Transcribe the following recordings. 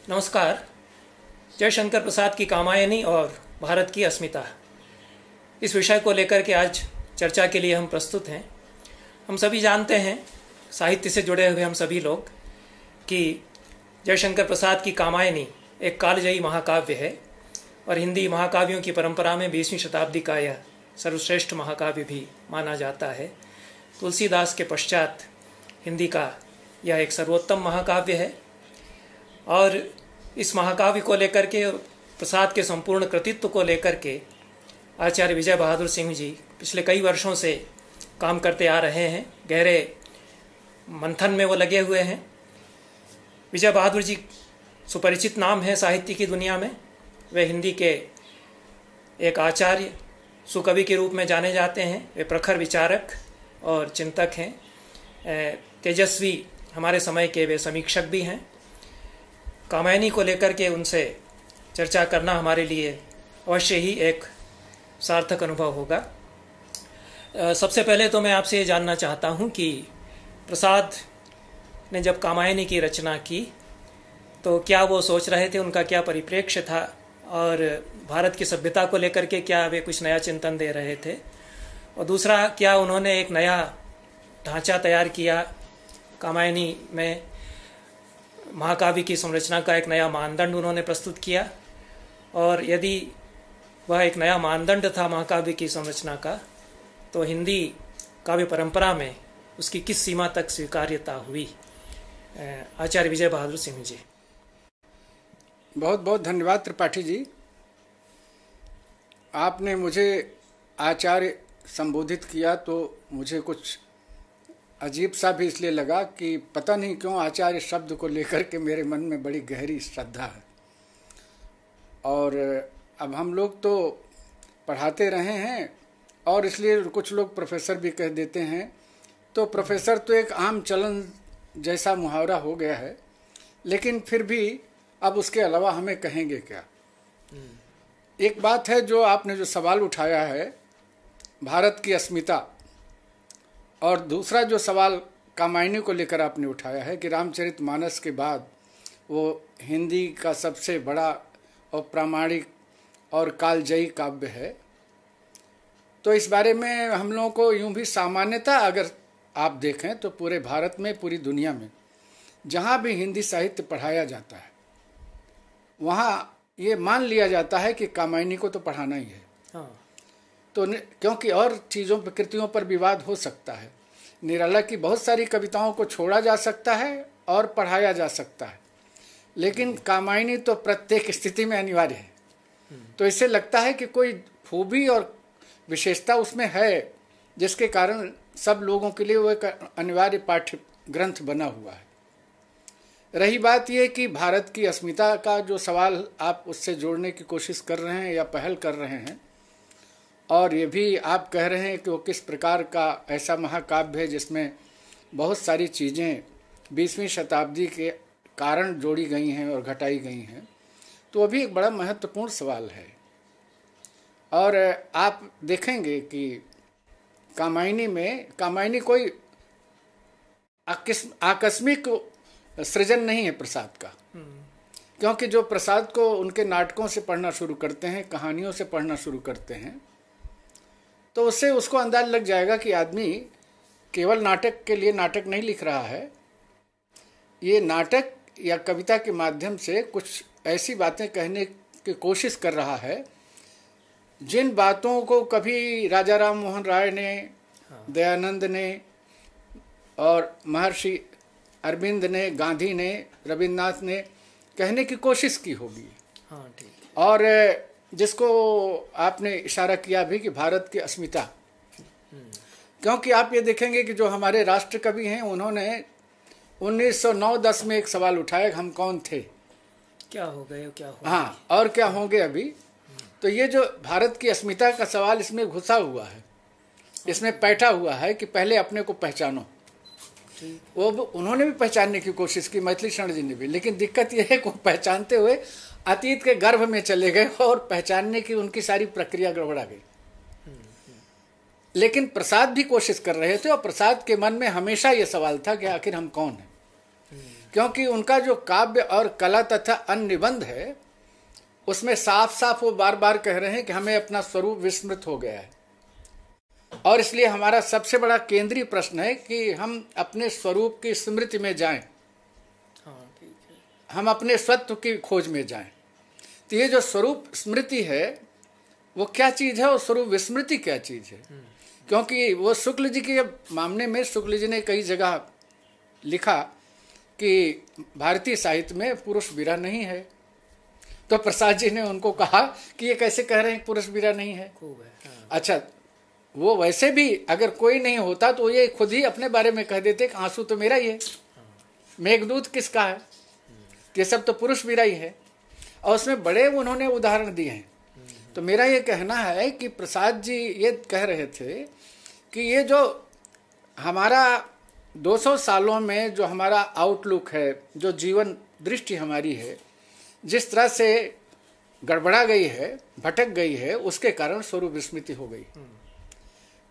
नमस्कार। जयशंकर प्रसाद की कामायनी और भारत की अस्मिता, इस विषय को लेकर के आज चर्चा के लिए हम प्रस्तुत हैं। हम सभी जानते हैं, साहित्य से जुड़े हुए हम सभी लोग, कि जयशंकर प्रसाद की कामायनी एक कालजयी महाकाव्य है और हिंदी महाकाव्यों की परंपरा में 20वीं शताब्दी का यह सर्वश्रेष्ठ महाकाव्य भी माना जाता है। तुलसीदास के पश्चात हिंदी का यह एक सर्वोत्तम महाकाव्य है और इस महाकाव्य को लेकर के, प्रसाद के संपूर्ण कृतित्व को लेकर के आचार्य विजय बहादुर सिंह जी पिछले कई वर्षों से काम करते आ रहे हैं। गहरे मंथन में वो लगे हुए हैं। विजय बहादुर जी सुपरिचित नाम है साहित्य की दुनिया में। वे हिंदी के एक आचार्य, सुकवि के रूप में जाने जाते हैं। वे प्रखर विचारक और चिंतक हैं। तेजस्वी हमारे समय के वे समीक्षक भी हैं। कामायनी को लेकर के उनसे चर्चा करना हमारे लिए अवश्य ही एक सार्थक अनुभव होगा। सबसे पहले तो मैं आपसे ये जानना चाहता हूँ कि प्रसाद ने जब कामायनी की रचना की तो क्या वो सोच रहे थे, उनका क्या परिप्रेक्ष्य था, और भारत की सभ्यता को लेकर के क्या वे कुछ नया चिंतन दे रहे थे, और दूसरा, क्या उन्होंने एक नया ढांचा तैयार किया कामायनी में, महाकाव्य की संरचना का एक नया मानदंड उन्होंने प्रस्तुत किया, और यदि वह एक नया मानदंड था महाकाव्य की संरचना का, तो हिंदी काव्य परंपरा में उसकी किस सीमा तक स्वीकार्यता हुई। आचार्य विजय बहादुर सिंह जी। बहुत बहुत धन्यवाद त्रिपाठी जी। आपने मुझे आचार्य संबोधित किया तो मुझे कुछ अजीब सा भी इसलिए लगा कि पता नहीं क्यों आचार्य शब्द को लेकर के मेरे मन में बड़ी गहरी श्रद्धा है। और अब हम लोग तो पढ़ाते रहे हैं और इसलिए कुछ लोग प्रोफेसर भी कह देते हैं, तो प्रोफेसर तो एक आम चलन जैसा मुहावरा हो गया है, लेकिन फिर भी अब उसके अलावा हमें कहेंगे क्या। एक बात है, जो आपने जो सवाल उठाया है भारत की अस्मिता, और दूसरा जो सवाल कामायनी को लेकर आपने उठाया है कि रामचरितमानस के बाद वो हिंदी का सबसे बड़ा और प्रामाणिक और कालजयी काव्य है, तो इस बारे में हम लोगों को यूं भी सामान्यतः अगर आप देखें तो पूरे भारत में, पूरी दुनिया में जहाँ भी हिंदी साहित्य पढ़ाया जाता है वहाँ ये मान लिया जाता है कि कामायनी को तो पढ़ाना ही है। हाँ। तो क्योंकि और चीज़ों पर, कृतियों पर विवाद हो सकता है। निराला की बहुत सारी कविताओं को छोड़ा जा सकता है और पढ़ाया जा सकता है, लेकिन कामायनी तो प्रत्येक स्थिति में अनिवार्य है। तो इससे लगता है कि कोई खूबी और विशेषता उसमें है, जिसके कारण सब लोगों के लिए वो एक अनिवार्य पाठ्य ग्रंथ बना हुआ है। रही बात ये कि भारत की अस्मिता का जो सवाल आप उससे जोड़ने की कोशिश कर रहे हैं या पहल कर रहे हैं, और ये भी आप कह रहे हैं कि वो किस प्रकार का ऐसा महाकाव्य है जिसमें बहुत सारी चीज़ें 20वीं शताब्दी के कारण जोड़ी गई हैं और घटाई गई हैं, तो वो भी एक बड़ा महत्वपूर्ण सवाल है। और आप देखेंगे कि कामायनी कोई आकस्मिक सृजन नहीं है प्रसाद का, क्योंकि जो प्रसाद को उनके नाटकों से पढ़ना शुरू करते हैं, कहानियों से पढ़ना शुरू करते हैं, तो उससे उसको अंदाज लग जाएगा कि आदमी केवल नाटक के लिए नाटक नहीं लिख रहा है। ये नाटक या कविता के माध्यम से कुछ ऐसी बातें कहने की कोशिश कर रहा है जिन बातों को कभी राजा राम मोहन राय ने, दयानंद ने और महर्षि अरविंद ने, गांधी ने, रविन्द्रनाथ ने कहने की कोशिश की होगी। हाँ, ठीक। और जिसको आपने इशारा किया भी कि भारत की अस्मिता, क्योंकि आप ये देखेंगे कि जो हमारे राष्ट्र कवि हैं उन्होंने 1909-10 में एक सवाल उठाया, हम कौन थे, क्या हो गए, क्या हो, हाँ, और क्या होंगे अभी। तो ये जो भारत की अस्मिता का सवाल इसमें घुसा हुआ है, इसमें बैठा हुआ है कि पहले अपने को पहचानो। वो उन्होंने भी पहचानने की कोशिश की, मैथिली शरण जी ने भी, लेकिन दिक्कत यह है कि पहचानते हुए अतीत के गर्भ में चले गए और पहचानने की उनकी सारी प्रक्रिया गड़बड़ा गई। लेकिन प्रसाद भी कोशिश कर रहे थे, और प्रसाद के मन में हमेशा ये सवाल था कि आखिर हम कौन हैं। क्योंकि उनका जो काव्य और कला तथा अन्य निबंध है उसमें साफ साफ वो बार बार कह रहे हैं कि हमें अपना स्वरूप विस्मृत हो गया है, और इसलिए हमारा सबसे बड़ा केंद्रीय प्रश्न है कि हम अपने स्वरूप की स्मृति में जाएं, हम अपने सत्व की खोज में जाएं। तो ये जो स्वरूप स्मृति है वो क्या चीज है और स्वरूप विस्मृति क्या चीज है? क्योंकि वो शुक्ल जी के मामले में शुक्ल जी ने कई जगह लिखा कि भारतीय साहित्य में पुरुष वीरा नहीं है, तो प्रसाद जी ने उनको कहा कि ये कैसे कह रहे हैं पुरुष वीरा नहीं है। अच्छा, वो वैसे भी अगर कोई नहीं होता तो ये खुद ही अपने बारे में कह देते कि आंसू तो मेरा ही है, मेघदूत किसका है, ये सब तो पुरुष वीरा ही है। और उसमें बड़े उन्होंने उदाहरण दिए हैं। तो मेरा ये कहना है कि प्रसाद जी ये कह रहे थे कि ये जो हमारा 200 सालों में जो हमारा आउटलुक है, जो जीवन दृष्टि हमारी है, जिस तरह से गड़बड़ा गई है, भटक गई है, उसके कारण स्वरूप विस्मृति हो गई।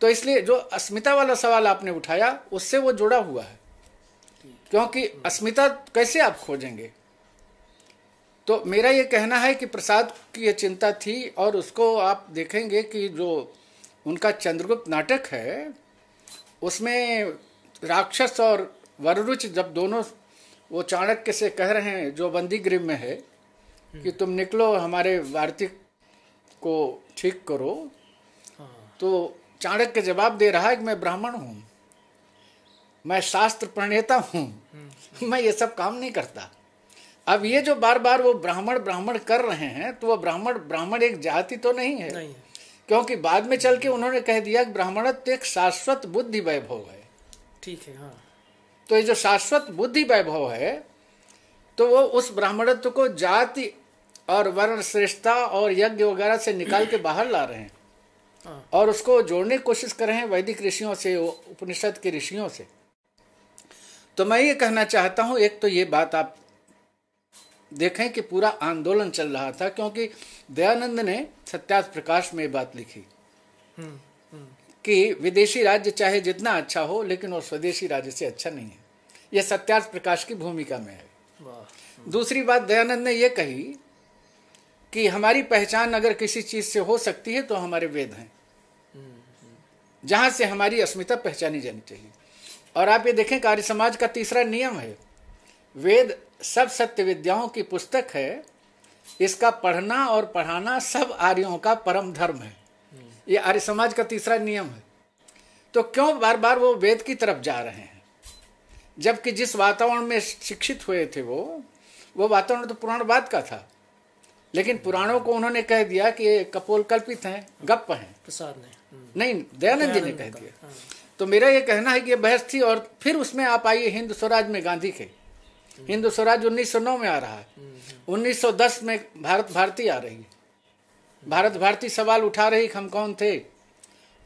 तो इसलिए जो अस्मिता वाला सवाल आपने उठाया उससे वो जुड़ा हुआ है, क्योंकि अस्मिता कैसे आप खोजेंगे। तो मेरा ये कहना है कि प्रसाद की ये चिंता थी, और उसको आप देखेंगे कि जो उनका चंद्रगुप्त नाटक है उसमें राक्षस और वररुच जब दोनों वो चाणक्य से कह रहे हैं जो बंदी गृह में है कि तुम निकलो हमारे वार्तिक को ठीक करो, तो चाणक्य जवाब दे रहा है कि मैं ब्राह्मण हूँ, मैं शास्त्र प्रणेता हूँ, मैं ये सब काम नहीं करता। अब ये जो बार बार वो ब्राह्मण ब्राह्मण कर रहे हैं, तो वो ब्राह्मण एक जाति तो नहीं है, नहीं। क्योंकि बाद में चल के उन्होंने कह दिया कि ब्राह्मणत्व एक शाश्वत बुद्धि वैभव है। ठीक है, हाँ। तो ये जो शाश्वत बुद्धि वैभव है, तो वो उस ब्राह्मणत्व को जाति और वर्ण श्रेष्ठता और यज्ञ वगैरह से निकाल के बाहर ला रहे हैं, और उसको जोड़ने की कोशिश कर रहे हैं वैदिक ऋषियों से, उपनिषद के ऋषियों से। तो मैं ये कहना चाहता हूँ, एक तो ये बात आप देखें कि पूरा आंदोलन चल रहा था, क्योंकि दयानंद ने सत्यार्थ प्रकाश में बात लिखी कि विदेशी राज्य चाहे जितना अच्छा हो, लेकिन वो स्वदेशी राज्य से अच्छा नहीं है। यह सत्यार्थ प्रकाश की भूमिका में है। दूसरी बात दयानंद ने यह कही कि हमारी पहचान अगर किसी चीज से हो सकती है तो हमारे वेद हैं, जहां से हमारी अस्मिता पहचानी जानी चाहिए। और आप ये देखें कि आर्य समाज का तीसरा नियम है, वेद सब सत्य विद्याओं की पुस्तक है, इसका पढ़ना और पढ़ाना सब आर्यों का परम धर्म है। ये आर्य समाज का तीसरा नियम है। तो क्यों बार बार वो वेद की तरफ जा रहे हैं, जबकि जिस वातावरण में शिक्षित हुए थे वो वातावरण तो पुराणवाद का था, लेकिन पुराणों को उन्होंने कह दिया कि ये कपोल कल्पित हैं, गप्प हैं। प्रसाद ने नहीं, दयानंद जी ने कह दिया। तो मेरा ये कहना है कि ये बहस थी। और फिर उसमें आप आइए हिंद स्वराज में गांधी के, हिंद स्वराज 1909 में आ रहा है, 1910 में भारत भारती आ रही है। भारत भारती सवाल उठा रही हम कौन थे,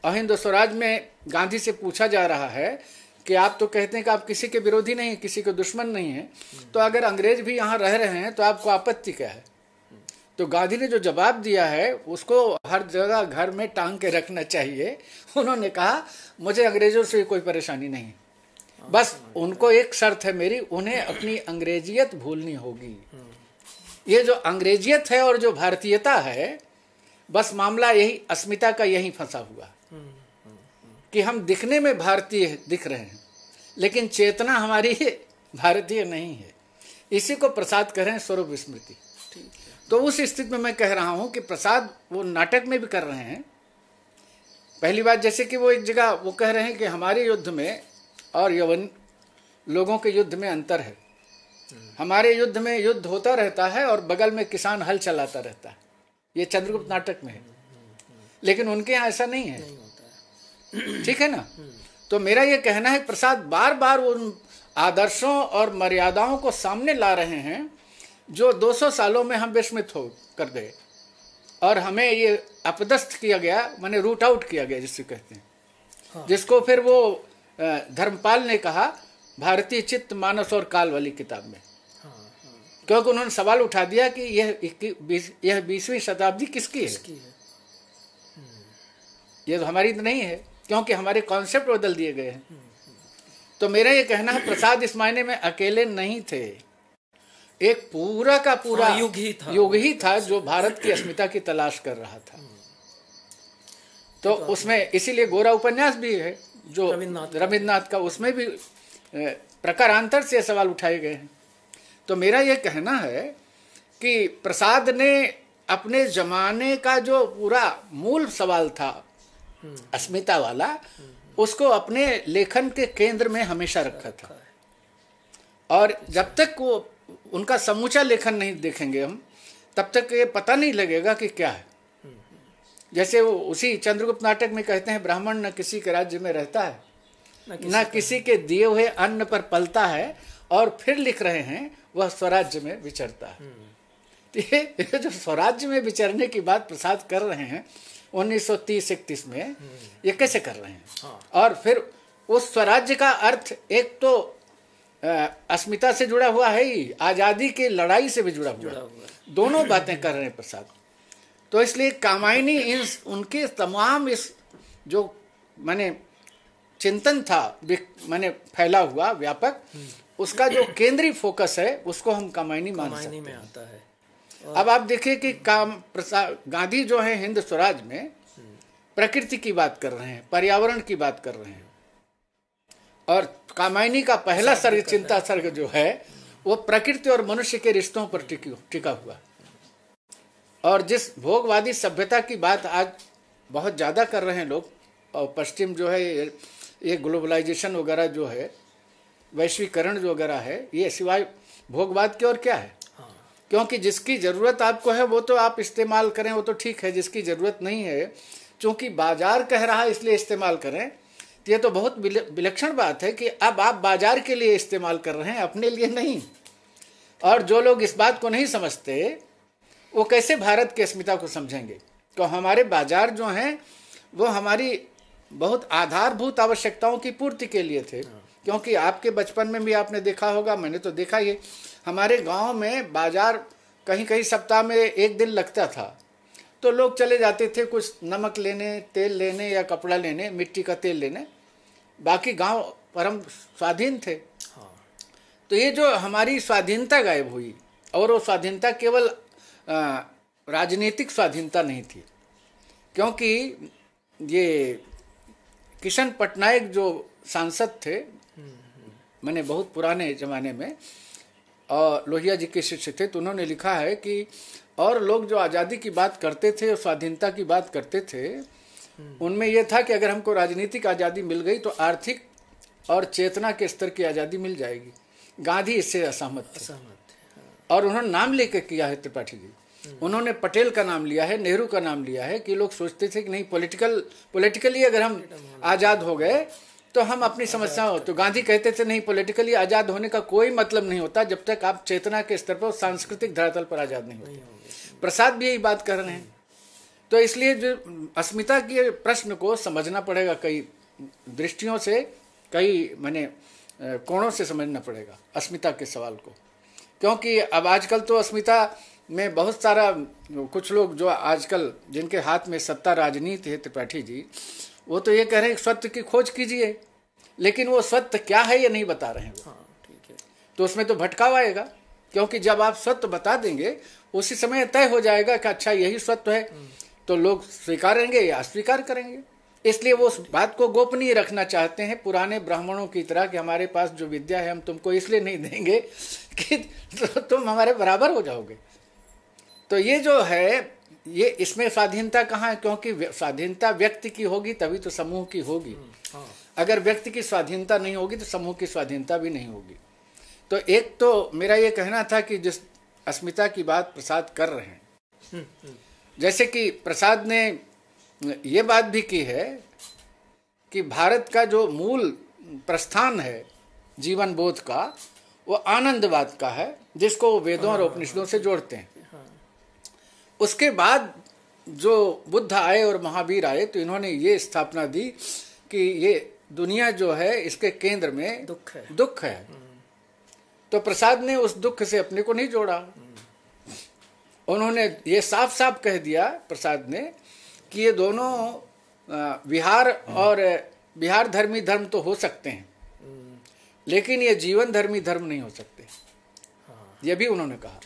और हिंद स्वराज में गांधी से पूछा जा रहा है कि आप तो कहते हैं कि आप किसी के विरोधी नहीं, किसी के दुश्मन नहीं है, तो अगर अंग्रेज भी यहाँ रह रहे हैं तो आपको आपत्ति क्या है। तो गांधी ने जो जवाब दिया है उसको हर जगह घर में टांग के रखना चाहिए। उन्होंने कहा मुझे अंग्रेजों से कोई परेशानी नहीं, बस उनको एक शर्त है मेरी, उन्हें अपनी अंग्रेजियत भूलनी होगी। ये जो अंग्रेजियत है और जो भारतीयता है, बस मामला यही अस्मिता का यही फंसा हुआ कि हम दिखने में भारतीय दिख रहे हैं, लेकिन चेतना हमारी भारतीय नहीं है। इसी को प्रसाद कह रहे हैं स्वरूप विस्मृति। तो उस स्थिति में मैं कह रहा हूं कि प्रसाद वो नाटक में भी कर रहे हैं। पहली बात, जैसे कि वो एक जगह वो कह रहे हैं कि हमारे युद्ध में और यवन लोगों के युद्ध में अंतर है। हमारे युद्ध में युद्ध होता रहता है और बगल में किसान हल चलाता रहता है। ये चंद्रगुप्त नाटक में है, लेकिन उनके यहाँ ऐसा नहीं है। ठीक है ना। तो मेरा ये कहना है प्रसाद बार बार उन आदर्शों और मर्यादाओं को सामने ला रहे हैं जो 200 सालों में हम विस्मित हो कर गए, और हमें ये अपदस्थ किया गया, माने रूट आउट किया गया जिससे कहते हैं। हाँ। जिसको फिर वो धर्मपाल ने कहा भारतीय चित्त मानस और काल वाली किताब में। हाँ, हाँ। क्योंकि उन्होंने सवाल उठा दिया कि यह 20वीं शताब्दी किसकी है? ये तो हमारी तो नहीं है, क्योंकि हमारे कॉन्सेप्ट बदल दिए गए हैं। तो मेरा ये कहना है प्रसाद इस मायने में अकेले नहीं थे, एक पूरा का पूरा युग ही था जो भारत की अस्मिता की तलाश कर रहा था। तो उसमें इसीलिए गोरा उपन्यास भी है जो रविन्द्रनाथ का, उसमें भी प्रकारांतर से सवाल उठाए गए हैं। तो मेरा यह कहना है कि प्रसाद ने अपने जमाने का जो पूरा मूल सवाल था अस्मिता वाला, उसको अपने लेखन के केंद्र में हमेशा रखा था। और जब तक वो उनका समूचा लेखन नहीं देखेंगे हम, तब तक ये पता नहीं लगेगा कि क्या है। जैसे वो उसी चंद्रगुप्त नाटक में कहते हैं, ब्राह्मण न किसी के राज्य में रहता है, न किसी के दिए हुए अन्न पर पलता है, और फिर लिख रहे हैं वह स्वराज्य में विचरता है। ये जो स्वराज्य में विचरने की बात प्रसाद कर रहे हैं 1930-31 में, ये कैसे कर रहे हैं? हाँ। और फिर उस स्वराज्य का अर्थ एक तो अस्मिता से जुड़ा हुआ है ही, आजादी की लड़ाई से भी जुड़ा हुआ है। दोनों बातें कर रहे हैं प्रसाद। तो इसलिए कामायनी उनके तमाम इस जो माने चिंतन था, माने फैला हुआ व्यापक, उसका जो केंद्रीय फोकस है उसको हम कामायनी मान सकते हैं। में आता है। अब आप देखिए कि गांधी जो है हिंद स्वराज में प्रकृति की बात कर रहे हैं, पर्यावरण की बात कर रहे हैं, और कामायनी का पहला सर्ग, चिंता सर्ग जो है वो प्रकृति और मनुष्य के रिश्तों पर टिका हुआ। और जिस भोगवादी सभ्यता की बात आज बहुत ज़्यादा कर रहे हैं लोग, और पश्चिम जो है ये ग्लोबलाइजेशन वगैरह जो है, वैश्वीकरण जो वगैरह है, ये सिवाय भोगवाद के और क्या है? क्योंकि जिसकी ज़रूरत आपको है वो तो आप इस्तेमाल करें, वो तो ठीक है। जिसकी ज़रूरत नहीं है, चूँकि बाजार कह रहा है इसलिए इस्तेमाल करें, तो ये तो बहुत विलक्षण बात है कि अब आप बाजार के लिए इस्तेमाल कर रहे हैं, अपने लिए नहीं। और जो लोग इस बात को नहीं समझते वो कैसे भारत की अस्मिता को समझेंगे? तो हमारे बाजार जो हैं वो हमारी बहुत आधारभूत आवश्यकताओं की पूर्ति के लिए थे। क्योंकि आपके बचपन में भी आपने देखा होगा, मैंने तो देखा ही, हमारे गांव में बाजार कहीं कहीं सप्ताह में एक दिन लगता था, तो लोग चले जाते थे कुछ नमक लेने, तेल लेने या कपड़ा लेने, मिट्टी का तेल लेने। बाकी गांव परम स्वाधीन थे। तो ये जो हमारी स्वाधीनता गायब हुई, और वो स्वाधीनता केवल राजनीतिक स्वाधीनता नहीं थी, क्योंकि ये किशन पटनायक जो सांसद थे, मैंने बहुत पुराने ज़माने में, और लोहिया जी के शिष्य थे, तो उन्होंने लिखा है कि और लोग जो आज़ादी की बात करते थे और स्वाधीनता की बात करते थे, उनमें यह था कि अगर हमको राजनीतिक आज़ादी मिल गई तो आर्थिक और चेतना के स्तर की आज़ादी मिल जाएगी। गांधी इससे असहमत थे। और उन्होंने नाम लेकर किया है त्रिपाठी जी, उन्होंने पटेल का नाम लिया है, नेहरू का नाम लिया है, कि लोग सोचते थे कि नहीं पॉलिटिकली अगर हम आज़ाद हो गए तो हम अपनी समस्या हो। तो गांधी कहते थे नहीं, पॉलिटिकली आज़ाद होने का कोई मतलब नहीं होता जब तक आप चेतना के स्तर पर, सांस्कृतिक धरातल पर आज़ाद नहीं होते। प्रसाद भी यही बात कर रहे हैं। तो इसलिए जो अस्मिता के प्रश्न को समझना पड़ेगा, कई दृष्टियों से, कई माने कोणों से समझना पड़ेगा अस्मिता के सवाल को। क्योंकि अब आजकल तो अस्मिता में बहुत सारा, कुछ लोग जो आजकल जिनके हाथ में सत्ता राजनीति है, त्रिपाठी जी, वो तो ये कह रहे हैं सत्य की खोज कीजिए, लेकिन वो सत्य क्या है ये नहीं बता रहे हैं। ठीक है, तो उसमें तो भटकाव आएगा। क्योंकि जब आप सत्य बता देंगे उसी समय तय हो जाएगा कि अच्छा यही सत्य है, तो लोग स्वीकारेंगे या अस्वीकार करेंगे। इसलिए वो उस बात को गोपनीय रखना चाहते हैं, पुराने ब्राह्मणों की तरह, कि हमारे पास जो विद्या है हम तुमको इसलिए नहीं देंगे कि तुम हमारे बराबर हो जाओगे। तो ये जो है, ये इसमें स्वाधीनता कहाँ है? क्योंकि स्वाधीनता व्यक्ति की होगी तभी तो समूह की होगी। अगर व्यक्ति की स्वाधीनता नहीं होगी तो समूह की स्वाधीनता भी नहीं होगी। तो एक तो मेरा ये कहना था कि जिस अस्मिता की बात प्रसाद कर रहे हैं, जैसे कि प्रसाद ने ये बात भी की है कि भारत का जो मूल प्रस्थान है जीवन बोध का, वो आनंदवाद का है, जिसको वेदों और उपनिषदों से जोड़ते हैं। उसके बाद जो बुद्ध आए और महावीर आए, तो इन्होंने ये स्थापना दी कि ये दुनिया जो है इसके केंद्र में दुख है। तो प्रसाद ने उस दुख से अपने को नहीं जोड़ा। उन्होंने ये साफ साफ कह दिया प्रसाद ने कि ये दोनों विहार और बिहार धर्मी धर्म तो हो सकते हैं, लेकिन ये जीवन धर्मी धर्म नहीं हो सकते। ये भी उन्होंने कहा।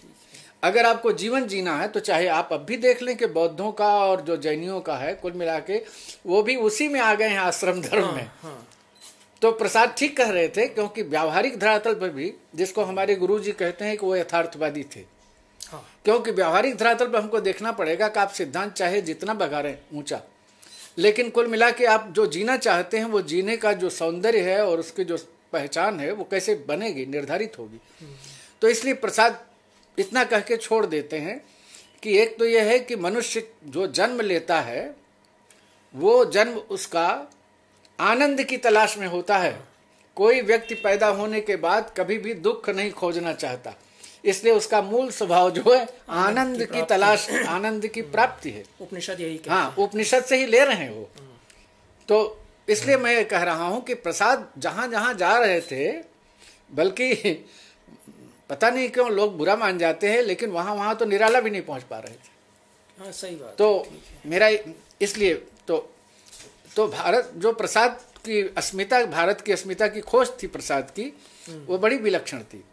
अगर आपको जीवन जीना है तो चाहे आप अब भी देख लें कि बौद्धों का और जो जैनियों का है, कुल मिला के वो भी उसी में आ गए हैं, आश्रम धर्म में। तो प्रसाद ठीक कह रहे थे, क्योंकि व्यावहारिक धरातल पर भी, जिसको हमारे गुरुजी कहते हैं कि वो यथार्थवादी थे। क्योंकि व्यावहारिक धरातल पर हमको देखना पड़ेगा कि आप सिद्धांत चाहे जितना बघारें ऊंचा, लेकिन कुल मिला के आप जो जीना चाहते हैं वो जीने का जो सौंदर्य है और उसकी जो पहचान है वो कैसे बनेगी, निर्धारित होगी। तो इसलिए प्रसाद इतना कह के छोड़ देते हैं कि एक तो यह है कि मनुष्य जो जन्म लेता है वो जन्म उसका आनंद की तलाश में होता है। कोई व्यक्ति पैदा होने के बाद कभी भी दुख नहीं खोजना चाहता, इसलिए उसका मूल स्वभाव जो है आनंद की तलाश, आनंद की प्राप्ति है। उपनिषद यही कहते हाँ, उपनिषद से ही ले रहे हैं वो। तो इसलिए मैं कह रहा हूं कि प्रसाद जहां जहां जा रहे थे, बल्कि पता नहीं क्यों लोग बुरा मान जाते हैं, लेकिन वहां वहां तो निराला भी नहीं पहुंच पा रहे थे। हाँ, सही बात। तो मेरा इसलिए तो भारत जो प्रसाद की अस्मिता, भारत की अस्मिता की खोज थी प्रसाद की, वो बड़ी विलक्षण थी।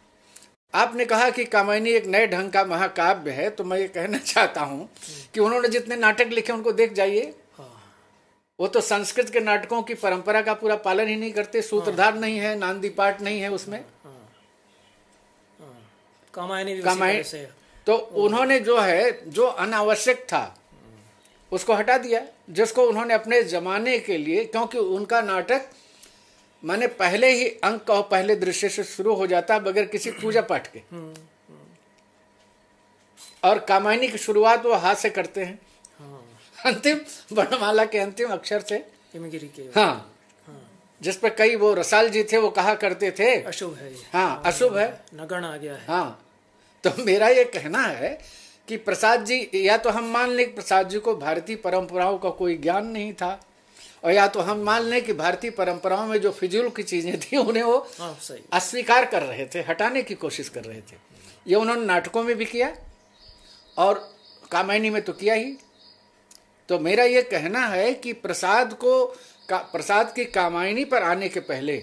आपने कहा कि कामायनी एक नए ढंग का महाकाव्य है, तो मैं ये कहना चाहता हूं कि उन्होंने जितने नाटक लिखे उनको देख जाइए। वो तो संस्कृत के नाटकों की परंपरा का पूरा पालन ही नहीं करते, सूत्रधार नहीं है, नांदी पाठ नहीं है उसमें। कामायनी से तो उन्होंने जो है, जो अनावश्यक था उसको हटा दिया, जिसको उन्होंने अपने जमाने के लिए, क्योंकि उनका नाटक माने पहले ही अंक और पहले दृश्य से शुरू हो जाता बगैर किसी पूजा पाठ के, और कामायनी की शुरुआत वो हाथ से करते हैं। अंतिम वर्णमाला के अंतिम अक्षर से हिमगिरी के। हाँ, जिस पर कई वो रसाल जी थे वो कहा करते थे अशुभ है। हाँ, अशुभ है, नगण आ गया है। हाँ। तो मेरा ये कहना है कि प्रसाद जी, या तो हम मान लें कि प्रसाद जी को भारतीय परंपराओं का कोई ज्ञान नहीं था, और या तो हम मान लें कि भारतीय परंपराओं में जो फिजूल की चीजें थी उन्हें वो अस्वीकार कर रहे थे, हटाने की कोशिश कर रहे थे। ये उन्होंने नाटकों में भी किया और कामायनी में तो किया ही। तो मेरा ये कहना है कि प्रसाद की कामायनी पर आने के पहले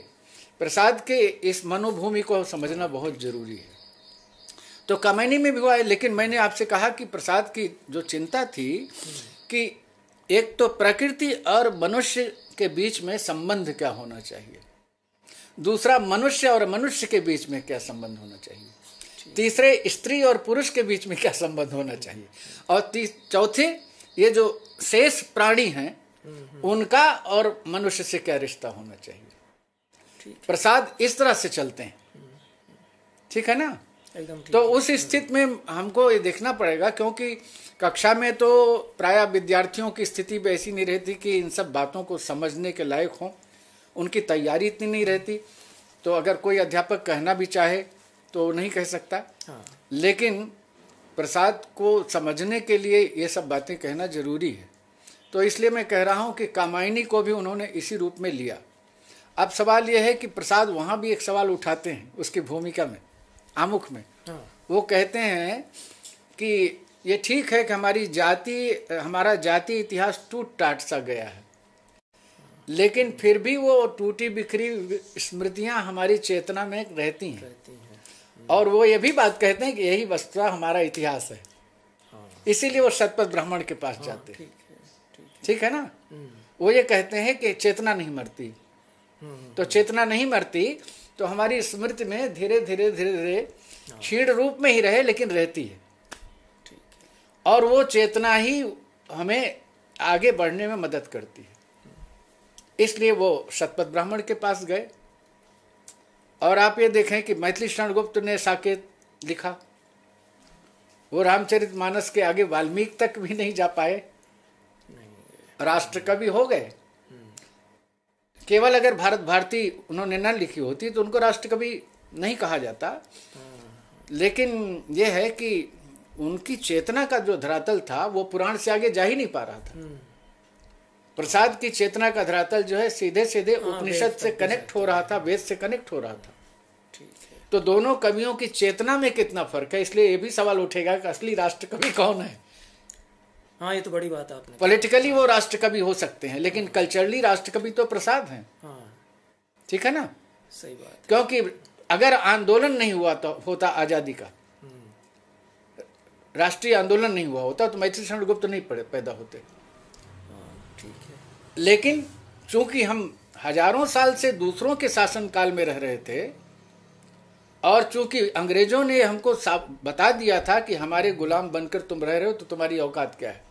प्रसाद के इस मनोभूमि को समझना बहुत जरूरी है। तो कामायनी में भी हुआ है, लेकिन मैंने आपसे कहा कि प्रसाद की जो चिंता थी कि एक तो प्रकृति और मनुष्य के बीच में संबंध क्या होना चाहिए, दूसरा मनुष्य और मनुष्य के बीच में क्या संबंध होना चाहिए, तीसरे स्त्री और पुरुष के बीच में क्या संबंध होना चाहिए, और चौथे ये जो शेष प्राणी हैं उनका और मनुष्य से क्या रिश्ता होना चाहिए। प्रसाद इस तरह से चलते हैं, ठीक है ना। तो उस स्थिति में हमको ये देखना पड़ेगा, क्योंकि कक्षा में तो प्रायः विद्यार्थियों की स्थिति भी ऐसी नहीं रहती कि इन सब बातों को समझने के लायक हों, उनकी तैयारी इतनी नहीं रहती। तो अगर कोई अध्यापक कहना भी चाहे तो नहीं कह सकता। लेकिन प्रसाद को समझने के लिए ये सब बातें कहना जरूरी है। तो इसलिए मैं कह रहा हूँ कि कामायनी को भी उन्होंने इसी रूप में लिया। अब सवाल यह है कि प्रसाद वहाँ भी एक सवाल उठाते हैं उसकी भूमिका में, आमुख में। वो कहते हैं कि ये ठीक है कि हमारा जाति इतिहास टूट टाट सा गया है, लेकिन फिर भी वो टूटी बिखरी स्मृतियां हमारी चेतना में रहती हैं। और वो ये भी बात कहते हैं कि यही वस्तुतः हमारा इतिहास है। इसीलिए वो शतपथ ब्राह्मण के पास जाते हैं, ठीक है ना। वो ये कहते हैं कि चेतना नहीं मरती, तो चेतना नहीं मरती तो हमारी स्मृति में धीरे धीरे धीरे धीरे क्षीण रूप में ही रहे लेकिन रहती है, और वो चेतना ही हमें आगे बढ़ने में मदद करती है। इसलिए वो शतपथ ब्राह्मण के पास गए। और आप ये देखें कि मैथिली शरण गुप्त ने साकेत लिखा, वो रामचरितमानस के आगे वाल्मीकि तक भी नहीं जा पाए, राष्ट्र कवि हो गए। केवल अगर भारत भारती उन्होंने न लिखी होती तो उनको राष्ट्र कवि नहीं कहा जाता। लेकिन यह है कि उनकी चेतना का जो धरातल था वो पुराण से आगे जा ही नहीं पा रहा था। प्रसाद की चेतना का धरातल जो है सीधे सीधे उपनिषद से कनेक्ट हो रहा था, वेद से कनेक्ट हो रहा था। तो दोनों कवियों की चेतना में कितना फर्क है, इसलिए ये भी सवाल उठेगा कि असली राष्ट्र कवि कौन है। हाँ, ये तो बड़ी बात आपने। पॉलिटिकली वो राष्ट्र कवि हो सकते हैं, लेकिन कल्चरली राष्ट्र कवि तो प्रसाद हैं। ठीक है ना। सही बात। क्योंकि अगर आंदोलन नहीं हुआ तो होता आजादी का, राष्ट्रीय आंदोलन नहीं हुआ होता तो मैथिली शरण गुप्त नहीं पैदा होते। ठीक है। लेकिन चूंकि हम हजारों साल से दूसरों के शासन काल में रह रहे थे और चूंकि अंग्रेजों ने हमको बता दिया था कि हमारे गुलाम बनकर तुम रह रहे हो तो तुम्हारी औकात क्या है,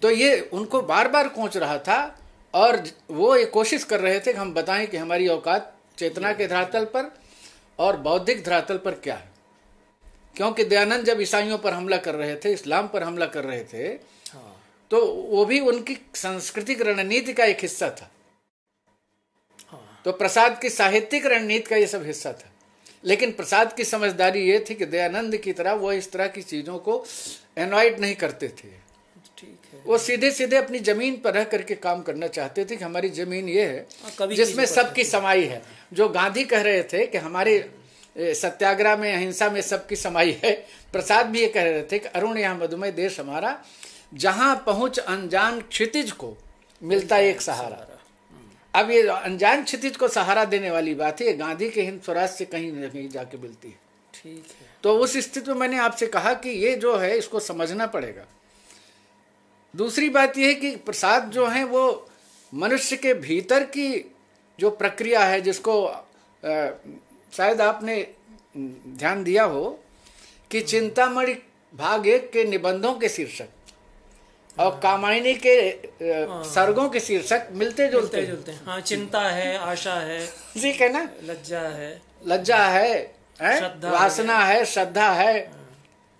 तो ये उनको बार बार कोंच रहा था और वो ये कोशिश कर रहे थे कि हम बताएं कि हमारी औकात चेतना के धरातल पर और बौद्धिक धरातल पर क्या है। क्योंकि दयानंद जब ईसाइयों पर हमला कर रहे थे, इस्लाम पर हमला कर रहे थे, तो वो भी उनकी सांस्कृतिक रणनीति का एक हिस्सा था। तो प्रसाद की साहित्यिक रणनीति का ये सब हिस्सा था। लेकिन प्रसाद की समझदारी ये थी कि दयानंद की तरह वो इस तरह की चीजों को इनवाइट नहीं करते थे। ठीक है। वो सीधे सीधे अपनी जमीन पर रह करके काम करना चाहते थे कि हमारी जमीन ये है जिसमें सबकी समाई है। जो गांधी कह रहे थे कि हमारे सत्याग्रह में, अहिंसा में सबकी समाई है, प्रसाद भी ये कह रहे थे कि अरुण यहाँ मधुमेह देश हमारा, जहां पहुंच अनजान क्षितिज को मिलता एक सहारा। अब ये अनजान क्षितिज को सहारा देने वाली बात है, गांधी के हिंद स्वराज से कहीं न कहीं जाके मिलती है। ठीक है। तो उस स्थिति में मैंने आपसे कहा कि ये जो है इसको समझना पड़ेगा। दूसरी बात यह है कि प्रसाद जो है वो मनुष्य के भीतर की जो प्रक्रिया है, जिसको शायद आपने ध्यान दिया हो कि चिंतामणि भाग 1 के निबंधों के शीर्षक और कामायनी के सर्गों के शीर्षक मिलते जुलते हैं। हाँ, चिंता है, आशा है, ठीक है ना, लज्जा है, वासना है, श्रद्धा है,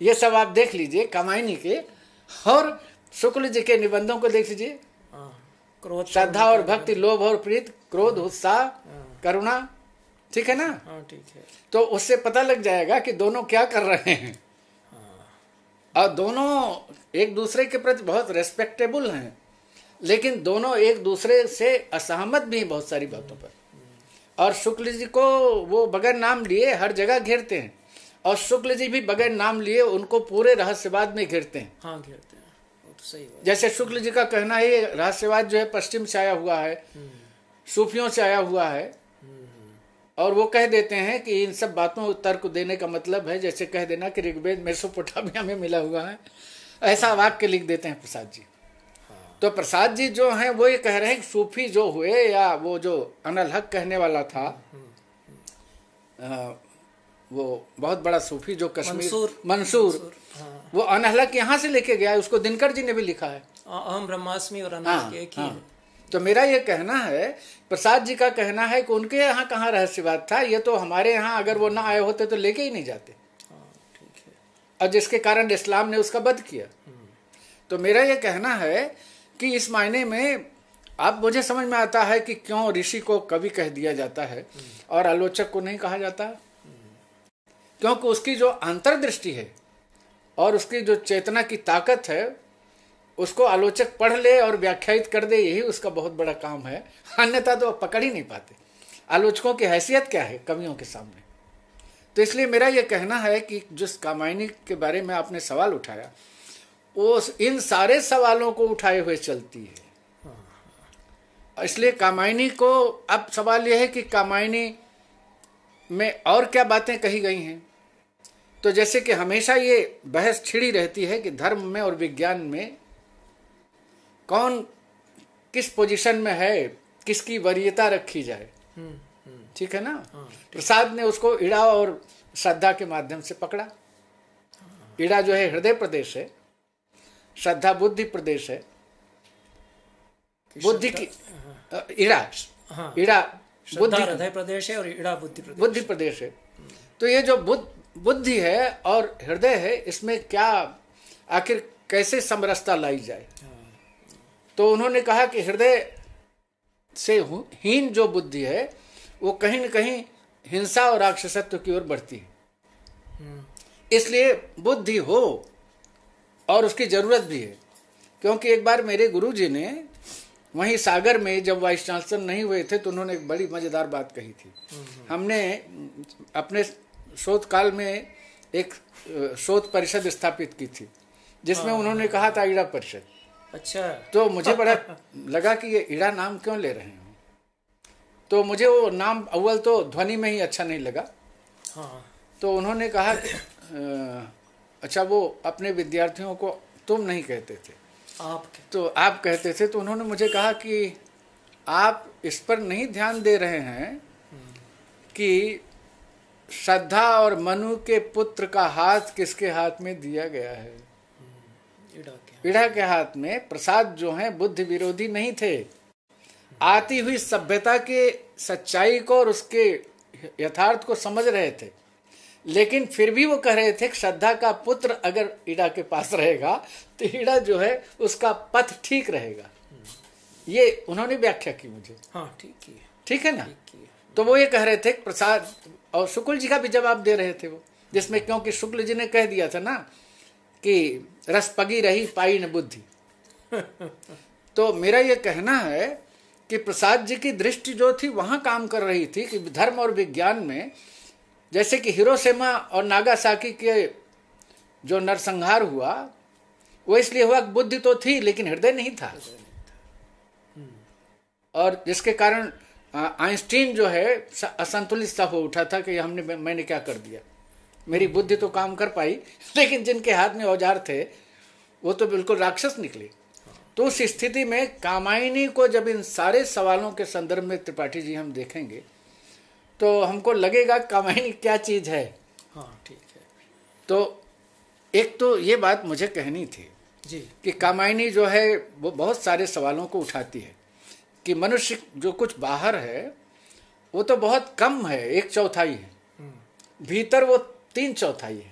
ये सब आप देख लीजिए कामायनी के। और शुक्ल जी के निबंधों को देख लीजिए, श्रद्धा और भक्ति, लोभ और प्रीत, क्रोध, उत्साह, करुणा, ठीक है ना। ठीक है। तो उससे पता लग जाएगा कि दोनों क्या कर रहे हैं। और दोनों एक दूसरे के प्रति बहुत रेस्पेक्टेबल हैं, लेकिन दोनों एक दूसरे से असहमत भी हैं बहुत सारी बातों पर। और शुक्ल जी को वो बगैर नाम लिए हर जगह घेरते हैं, और शुक्ल जी भी बगैर नाम लिए उनको पूरे रहस्यवाद में घेरते हैं। हाँ, घेरते हैं, वो तो सही बात। जैसे शुक्ल जी का कहना है ये रहस्यवाद जो है पश्चिम से आया हुआ है, सूफियों से आया हुआ है, और वो कह देते हैं कि इन सब बातों को तर्क देने का मतलब है जैसे कह देना कि ऋग्वेद मेसोपोटामिया में मिला हुआ है, ऐसा वाक्य लिख देते हैं प्रसाद जी। तो प्रसाद जी जो हैं वो ये कह रहे हैं कि सूफी जो हुए, या वो जो अनल हक कहने वाला था, वो बहुत बड़ा सूफी जो कश्मीर मंसूर, वो अनल हक यहाँ से लेके गया है, उसको दिनकर जी ने भी लिखा है, अहम ब्रह्मास्मि और अनल एक ही है। तो मेरा ये कहना है, प्रसाद जी का कहना है कि उनके यहाँ कहाँ रहस्यवाद था, ये तो हमारे यहाँ अगर वो ना आए होते तो लेके ही नहीं जाते। ठीक है। और जिसके कारण इस्लाम ने उसका वध किया। तो मेरा ये कहना है कि इस मायने में अब मुझे समझ में आता है कि क्यों ऋषि को कवि कह दिया जाता है और आलोचक को नहीं कहा जाता, क्योंकि उसकी जो अंतर्दृष्टि है और उसकी जो चेतना की ताकत है उसको आलोचक पढ़ ले और व्याख्यायित कर दे, यही उसका बहुत बड़ा काम है। अन्यथा तो पकड़ ही नहीं पाते। आलोचकों की हैसियत क्या है कवियों के सामने। तो इसलिए मेरा यह कहना है कि जिस कामायनी के बारे में आपने सवाल उठाया, वो इन सारे सवालों को उठाए हुए चलती है। इसलिए कामायनी को, अब सवाल यह है कि कामायनी में और क्या बातें कही गई हैं। तो जैसे कि हमेशा ये बहस छिड़ी रहती है कि धर्म में और विज्ञान में कौन किस पोजीशन में है, किसकी वरीयता रखी जाए, ठीक है ना। प्रसाद ने उसको ईड़ा और श्रद्धा के माध्यम से पकड़ा। ईड़ा जो है हृदय प्रदेश है, श्रद्धा बुद्धि प्रदेश है। बुद्धि की ईड़ा बुद्धि हृदय प्रदेश है और ईड़ा बुद्धि प्रदेश है। तो ये जो बुद्धि है और हृदय है, इसमें क्या आखिर कैसे समरसता लाई जाए। तो उन्होंने कहा कि हृदय से हीन जो बुद्धि है वो कहीं न कहीं हिंसा और राक्षसत्व की ओर बढ़ती है। इसलिए बुद्धि हो और उसकी जरूरत भी है। क्योंकि एक बार मेरे गुरुजी ने वहीं सागर में जब वाइस चांसलर नहीं हुए थे तो उन्होंने एक बड़ी मजेदार बात कही थी। हमने अपने शोध काल में एक शोध परिषद स्थापित की थी जिसमें उन्होंने कहा था ईड़ा परिषद। अच्छा। तो मुझे बड़ा लगा कि ये ईड़ा नाम क्यों ले रहे हैं। तो मुझे वो नाम अव्वल तो ध्वनि में ही अच्छा नहीं लगा। हाँ। तो उन्होंने कहा अच्छा वो अपने विद्यार्थियों को तुम नहीं कहते थे, तो आप कहते थे। तो उन्होंने मुझे कहा कि आप इस पर नहीं ध्यान दे रहे हैं कि श्रद्धा और मनु के पुत्र का हाथ किसके हाथ में दिया गया है? इड़ा के हाथ में। प्रसाद जो हैं बुद्ध विरोधी नहीं थे, आती हुई सभ्यता के सच्चाई को और उसके यथार्थ को समझ रहे थे, लेकिन फिर भी वो कह रहे थे कि श्रद्धा का पुत्र अगर इड़ा के पास रहेगा तो इड़ा जो है उसका पथ ठीक रहेगा। ये उन्होंने व्याख्या की मुझे। हाँ, ठीक है ना। तो वो ये कह रहे थे कि प्रसाद, और शुक्ल जी का भी जवाब दे रहे थे वो, जिसमें क्योंकि शुक्ल जी ने कह दिया था ना कि रस पगी रही पाई न बुद्धि। तो मेरा ये कहना है कि प्रसाद जी की दृष्टि जो थी वहां काम कर रही थी कि धर्म और विज्ञान में, जैसे कि हिरोशिमा और नागासाकी के जो नरसंहार हुआ वो इसलिए हुआ कि बुद्धि तो थी लेकिन हृदय नहीं था, और जिसके कारण आइंस्टीन जो है असंतुलित सा हो उठा था कि मैंने क्या कर दिया, मेरी बुद्धि तो काम कर पाई लेकिन जिनके हाथ में औजार थे वो तो बिल्कुल राक्षस निकले। तो उस स्थिति में कामायनी को जब इन सारे सवालों के संदर्भ में त्रिपाठी जी हम देखेंगे तो हमको लगेगा कामायनी क्या चीज है। हाँ, ठीक है। तो एक तो ये बात मुझे कहनी थी जी कि कामायनी जो है वो बहुत सारे सवालों को उठाती है कि मनुष्य जो कुछ बाहर है वो तो बहुत कम है, 1/4 है, भीतर वो 3/4 है।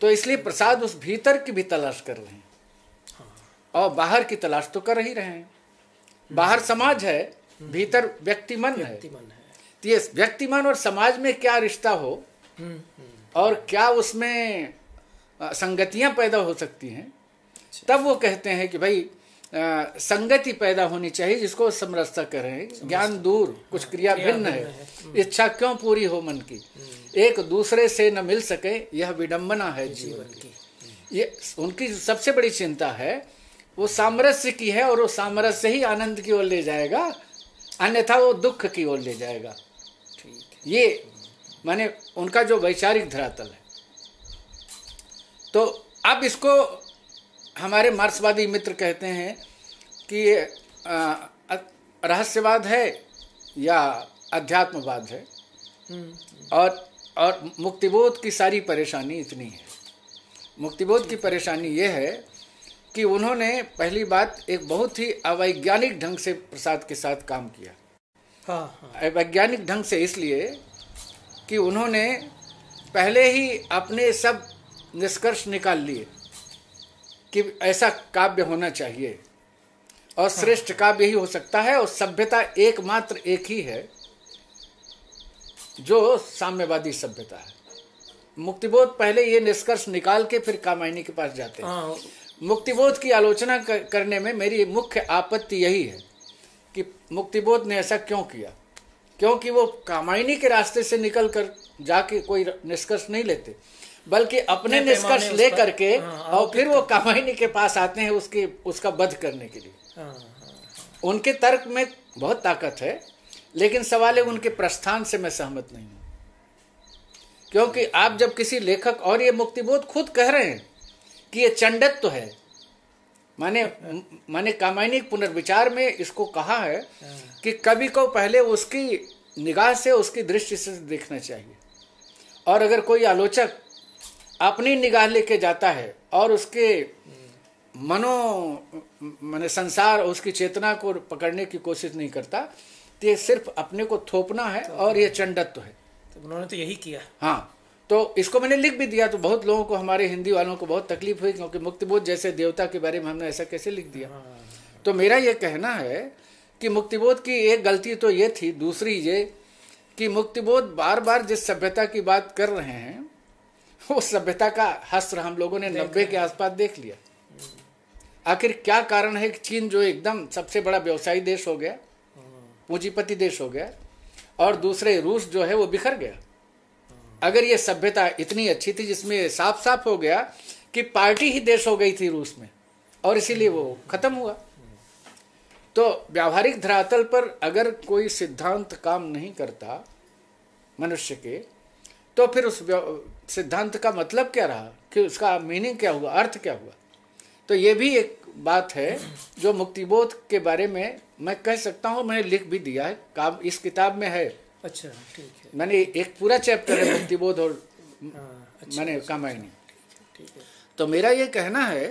तो इसलिए प्रसाद उस भीतर की भी तलाश कर रहे हैं और बाहर की तलाश तो कर ही रहे हैं। बाहर समाज है, भीतर व्यक्तिमन है। तो ये व्यक्तिमन और समाज में क्या रिश्ता हो और क्या उसमें संगतियां पैदा हो सकती हैं, तब वो कहते हैं कि भाई संगति पैदा होनी चाहिए जिसको समरसता करें, ज्ञान दूर कुछ क्रिया भिन्न है, इच्छा क्यों पूरी हो मन की, एक दूसरे से न मिल सके यह विडंबना है जीवन की। ये उनकी सबसे बड़ी चिंता है, वो सामरस्य की है और वो सामरस्य ही आनंद की ओर ले जाएगा, अन्यथा वो दुख की ओर ले जाएगा। ये माने उनका जो वैचारिक धरातल है। तो अब इसको हमारे मार्क्सवादी मित्र कहते हैं कि ये रहस्यवाद है या अध्यात्मवाद है, और मुक्तिबोध की सारी परेशानी इतनी है। मुक्तिबोध की परेशानी ये है कि उन्होंने पहली बात एक बहुत ही अवैज्ञानिक ढंग से प्रसाद के साथ काम किया। अवैज्ञानिक ढंग से इसलिए कि उन्होंने पहले ही अपने सब निष्कर्ष निकाल लिए कि ऐसा काव्य होना चाहिए और श्रेष्ठ काव्य ही हो सकता है, और सभ्यता एकमात्र एक ही है जो साम्यवादी सभ्यता है। मुक्तिबोध पहले ये निष्कर्ष निकाल के फिर कामायनी के पास जाते हैं। मुक्तिबोध की आलोचना करने में मेरी मुख्य आपत्ति यही है कि मुक्तिबोध ने ऐसा क्यों किया, क्योंकि वो कामायनी के रास्ते से निकल कर जाके कोई निष्कर्ष नहीं लेते, बल्कि अपने निष्कर्ष ले करके और फिर वो कामायनी के पास आते हैं उसका वध करने के लिए। उनके तर्क में बहुत ताकत है, लेकिन सवाल है उनके प्रस्थान से मैं सहमत नहीं हूं। क्योंकि आप जब किसी लेखक, और ये मुक्तिबोध खुद कह रहे हैं कि ये चंडत्व तो है, माने कामायनी पुनर्विचार में इसको कहा है कि कवि को पहले उसकी निगाह से, उसकी दृष्टि से देखना चाहिए, और अगर कोई आलोचक अपनी निगाह लेके जाता है और उसके माने संसार, उसकी चेतना को पकड़ने की कोशिश नहीं करता, तो ये सिर्फ अपने को थोपना है और ये चंडत्व है। तो उन्होंने तो यही किया। हाँ, तो इसको मैंने लिख भी दिया, तो बहुत लोगों को, हमारे हिंदी वालों को बहुत तकलीफ हुई, क्योंकि मुक्तिबोध जैसे देवता के बारे में हमने ऐसा कैसे लिख दिया। तो मेरा ये कहना है कि मुक्तिबोध की एक गलती तो ये थी, दूसरी ये कि मुक्तिबोध बार बार जिस सभ्यता की बात कर रहे हैं वो सभ्यता का हस्त्र हम लोगों ने 90 के आसपास देख लिया। आखिर क्या कारण है कि चीन जो एकदम सबसे बड़ा व्यवसायी देश हो गया, पूंजीपति देश हो गया, और दूसरे रूस जो है वो बिखर गया। अगर ये सभ्यता इतनी अच्छी थी जिसमें साफ साफ हो गया कि पार्टी ही देश हो गई थी रूस में, और इसीलिए वो खत्म हुआ। तो व्यावहारिक धरातल पर अगर कोई सिद्धांत काम नहीं करता मनुष्य के, तो फिर उस सिद्धांत का मतलब क्या रहा, कि उसका मीनिंग क्या हुआ, अर्थ क्या हुआ। तो ये भी एक बात है जो मुक्तिबोध के बारे में मैं कह सकता हूँ, मैंने लिख भी दिया है, काम इस किताब में है। अच्छा, ठीक है। मैंने एक पूरा चैप्टर है मुक्तिबोध और मैंने कामायनी। तो मेरा ये कहना है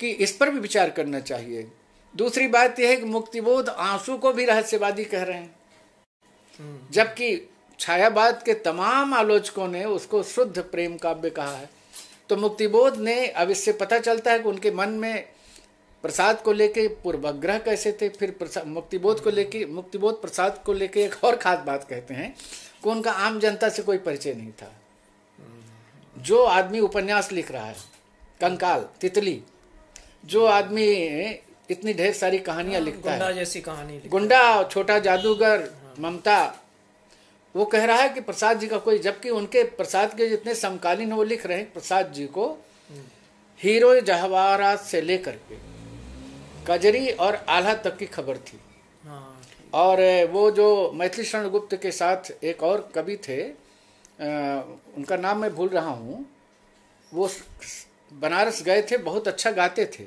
कि इस पर भी विचार करना चाहिए। दूसरी बात यह है कि मुक्तिबोध आंसू को भी रहस्यवादी कह रहे हैं, जबकि छायावाद के तमाम आलोचकों ने उसको शुद्ध प्रेम काव्य कहा है। तो मुक्तिबोध ने, अब इससे पता चलता है कि उनके मन में प्रसाद को लेके पूर्वाग्रह कैसे थे। फिर मुक्तिबोध प्रसाद को लेके एक और खास बात कहते हैं कि उनका आम जनता से कोई परिचय नहीं था। जो आदमी उपन्यास लिख रहा है, कंकाल, तितली, जो आदमी इतनी ढेर सारी कहानियां लिखता है, गुंडा जैसी कहानी, गुंडा, छोटा जादूगर, ममता, वो कह रहा है कि प्रसाद जी का कोई, जबकि उनके प्रसाद के जितने समकालीन वो लिख रहे हैं प्रसाद जी को हीरो जवाहरात से लेकर के कजरी और आल्हा तक की खबर थी। और वो जो मैथिली शरण गुप्त के साथ एक और कवि थे, उनका नाम मैं भूल रहा हूँ, वो बनारस गए थे, बहुत अच्छा गाते थे,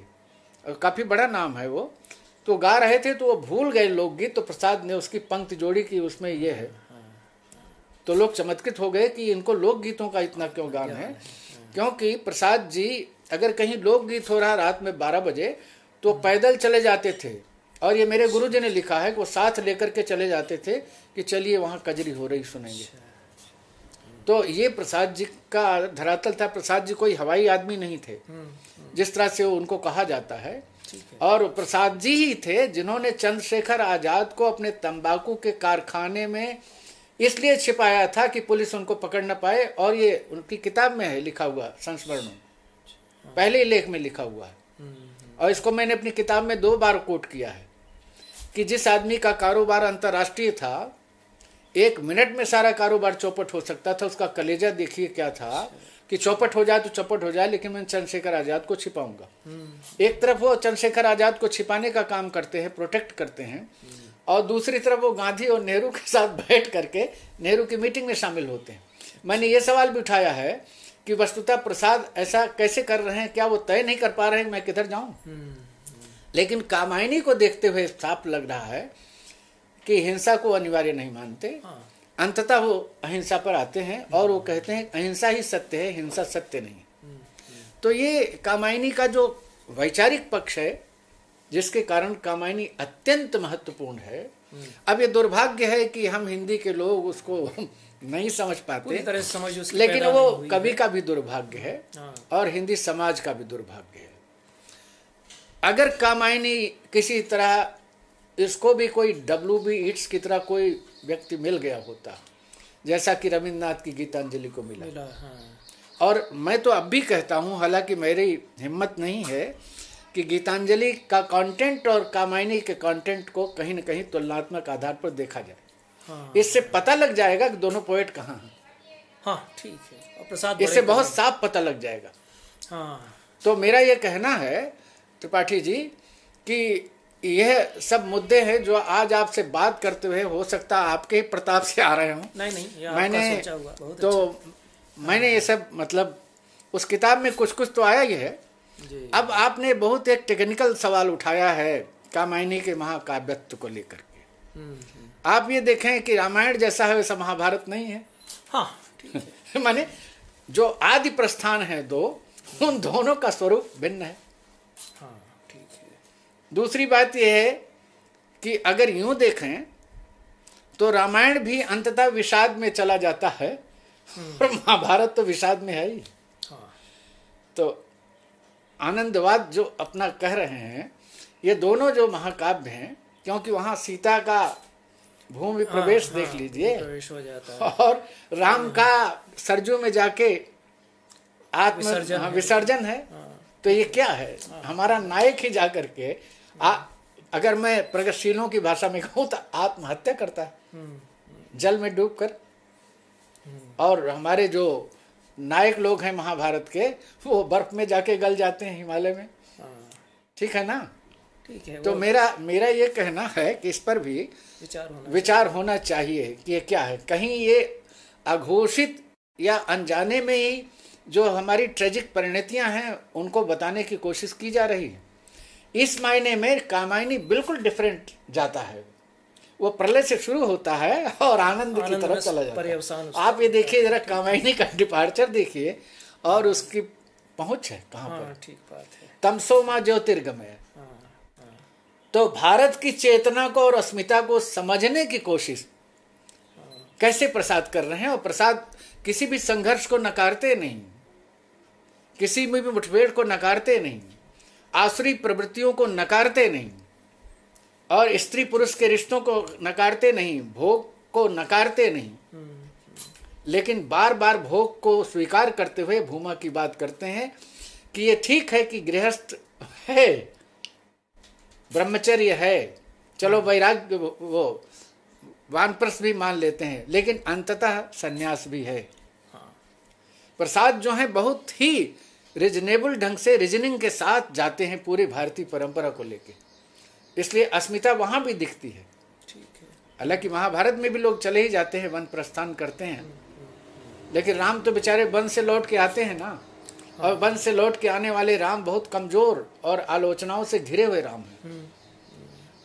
काफ़ी बड़ा नाम है वो, तो गा रहे थे तो वो भूल गए लोकगीत, तो प्रसाद ने उसकी पंक्ति जोड़ी कि उसमें ये है। तो लोग चमत्कृत हो गए कि इनको लोकगीतों का इतना क्यों गान है, क्योंकि प्रसाद जी अगर कहीं लोकगीत हो रहा रात में 12 बजे तो पैदल चले जाते थे। और ये मेरे गुरुजी ने लिखा है कि वो साथ लेकर के चले जाते थे कि चलिए वहाँ कजरी हो रही सुनेंगे। तो ये प्रसाद जी का धरातल था। प्रसाद जी कोई हवाई आदमी नहीं थे जिस तरह से उनको कहा जाता है, और प्रसाद जी ही थे जिन्होंने चंद्रशेखर आजाद को अपने तंबाकू के कारखाने में इसलिए छिपाया था कि पुलिस उनको पकड़ न पाए। और ये उनकी किताब में है लिखा हुआ, संस्मरणों, पहले लेख में लिखा हुआ है, और इसको मैंने अपनी किताब में 2 बार कोट किया है कि जिस आदमी का कारोबार अंतर्राष्ट्रीय था, 1 मिनट में सारा कारोबार चौपट हो सकता था, उसका कलेजा देखिए क्या था कि चौपट हो जाए तो चौपट हो जाए, लेकिन मैं चंद्रशेखर आजाद को छिपाऊंगा। एक तरफ वो चंद्रशेखर आजाद को छिपाने का काम करते हैं, प्रोटेक्ट करते हैं, और दूसरी तरफ वो गांधी और नेहरू के साथ बैठ करके नेहरू की मीटिंग में शामिल होते हैं। मैंने ये सवाल भी उठाया है कि वस्तुतः प्रसाद ऐसा कैसे कर रहे हैं, क्या वो तय नहीं कर पा रहे हैं मैं किधर जाऊं? लेकिन कामायनी को देखते हुए साफ लग रहा है कि हिंसा को अनिवार्य नहीं मानते, अंततः वो अहिंसा पर आते हैं और वो कहते हैं अहिंसा ही सत्य है, हिंसा सत्य नहीं। तो ये कामायनी का जो वैचारिक पक्ष है, जिसके कारण कामायनी अत्यंत महत्वपूर्ण है। अब ये दुर्भाग्य है कि हम हिंदी के लोग उसको नहीं समझ पाते, तरह समझ लेकिन वो कवि का भी दुर्भाग्य है और हिंदी समाज का भी दुर्भाग्य है। अगर कामायनी किसी तरह इसको भी कोई WB ईट्स की तरह कोई व्यक्ति मिल गया होता, जैसा कि रविन्द्रनाथ की गीतांजलि को मिला। और मैं तो अब भी कहता हूँ, हालांकि मेरी हिम्मत नहीं है कि गीतांजलि का कंटेंट और कामायनी के कंटेंट को कहीं न कहीं तुलनात्मक आधार पर देखा जाए। इससे पता लग जाएगा कि दोनों पोएट कहाँ हैं। हाँ, ठीक है। और प्रसाद इससे बहुत साफ पता लग जाएगा। हाँ। तो मेरा ये कहना है त्रिपाठी जी कि यह सब मुद्दे हैं जो आज आपसे बात करते हुए हो सकता है आपके ही प्रताप से आ रहे हों। नहीं, मैंने सोचा हुआ, बहुत तो अच्छा। मैंने ये सब मतलब उस किताब में कुछ कुछ तो आया ही है। अब आपने बहुत एक टेक्निकल सवाल उठाया है कामायनी के महाकाव्यत्व को लेकर के। आप ये देखें कि रामायण जैसा है वैसा महाभारत नहीं है। हाँ, ठीक है। माने जो आदि प्रस्थान है दो, उन दोनों का स्वरूप भिन्न है। हाँ, ठीक है। दूसरी बात यह है कि अगर यूं देखें तो रामायण भी अंततः विषाद में चला जाता है और महाभारत तो विषाद में है ही। हाँ। तो आनंदवाद जो अपना कह रहे हैं, ये दोनों जो महाकाव्य हैं, क्योंकि वहां सीता का भूमि प्रवेश देख लीजिए, प्रवेश हो जाता है, और राम का सरजू में जाके आत्म विसर्जन है। तो ये क्या है? हमारा नायक ही जाकर के अगर मैं प्रगतिशीलों की भाषा में कहूँ तो आत्महत्या करता है जल में डूबकर। और हमारे जो नायक लोग हैं महाभारत के, वो बर्फ में जाके गल जाते हैं हिमालय में। ठीक है ना? ठीक है। तो मेरा ये कहना है कि इस पर भी विचार होना चाहिए कि ये क्या है। कहीं ये अघोषित या अनजाने में ही जो हमारी ट्रेजिक परिणतियां हैं उनको बताने की कोशिश की जा रही है। इस मायने में कामायनी बिल्कुल डिफरेंट जाता है। वो प्रलय से शुरू होता है और आनंद की तरफ चला जाता है। आप ये देखिए जरा, कामायनी का डिपार्चर देखिए और उसकी पहुंच है कहाँ पर। ठीक बात है। तमसो मां ज्योतिर्गमय। तो भारत की चेतना को और अस्मिता को समझने की कोशिश कैसे प्रसाद कर रहे हैं। और प्रसाद किसी भी संघर्ष को नकारते नहीं, किसी में भी मुठभेड़ को नकारते नहीं, आसुरी प्रवृत्तियों को नकारते नहीं, और स्त्री पुरुष के रिश्तों को नकारते नहीं, भोग को नकारते नहीं, लेकिन बार बार भोग को स्वीकार करते हुए भूमा की बात करते हैं कि ये ठीक है कि गृहस्थ है, ब्रह्मचर्य है, चलो वैराग्य वो वानप्रस्थ भी मान लेते हैं, लेकिन अंततः सन्यास भी है। प्रसाद जो है बहुत ही रीजनेबल ढंग से रीजनिंग के साथ जाते हैं पूरी भारतीय परंपरा को लेके, इसलिए अस्मिता वहां भी दिखती है। हालांकि महाभारत में भी लोग चले ही जाते हैं, वन प्रस्थान करते हैं, लेकिन राम तो बेचारे वन से लौट के आते हैं ना। और वन से लौट के आने वाले राम बहुत कमजोर और आलोचनाओं से घिरे हुए राम हैं।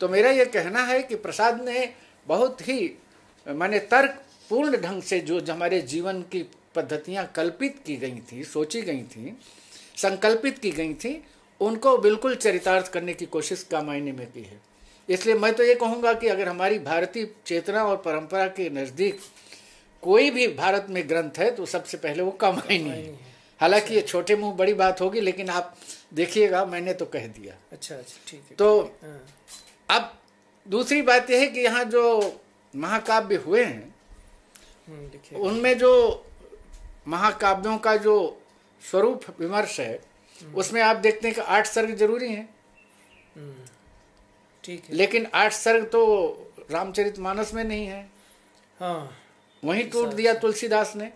तो मेरा यह कहना है कि प्रसाद ने बहुत ही माने तर्कपूर्ण ढंग से जो हमारे जीवन की पद्धतियां कल्पित की गई थी, सोची गई थी, संकल्पित की गई थी, उनको बिल्कुल चरितार्थ करने की कोशिश कामायनी में की है। इसलिए मैं तो ये कहूँगा कि अगर हमारी भारतीय चेतना और परंपरा के नज़दीक कोई भी भारत में ग्रंथ है तो सबसे पहले वो कामायनी है। हालांकि ये छोटे मुंह बड़ी बात होगी, लेकिन आप देखिएगा, मैंने तो कह दिया। अच्छा, ठीक है। तो अब दूसरी बात यह है कि यहाँ जो महाकाव्य हुए हैं उनमें जो महाकाव्यों का जो स्वरूप विमर्श है उसमें आप देखते हैं कि 8 सर्ग जरूरी हैं। ठीक है। लेकिन 8 सर्ग तो रामचरितमानस में नहीं है। हाँ, वहीं टूट दिया तुलसीदास ने।